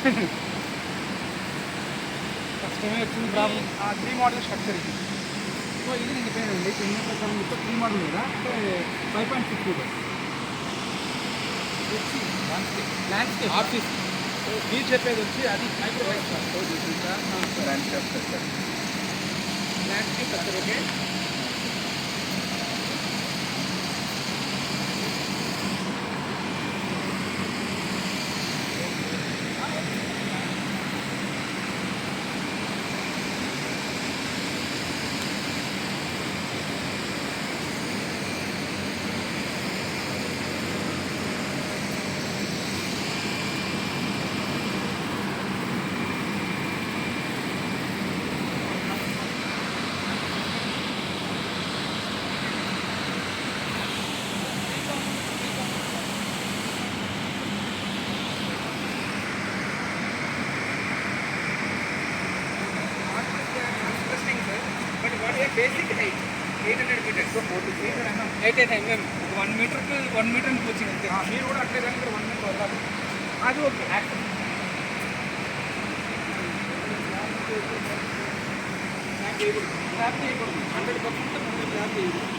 First time వచ్చింది problem. 3 model structure ఇది. So ఇది నేను చెప్పానండి, చిన్న ప్రకారం చెప్తే 3 మోడల్ కదా, అంటే 5.6 ఫీట్ వచ్చి ల్యాండ్స్కేప్ ఆఫీస్. మీరు చెప్పేది వచ్చి అది microlight landscape structure. Okay. Basic height 800 meters. So 800 mm. 1 meter to 1 meter అని కోచింగ్ అంతే. మీరు కూడా అట్లే కానీ 1 meter వదలాలి. అది ఓకే. స్లాబ్ చేయకూడదు. 100% స్లాబ్ చేయకూడదు.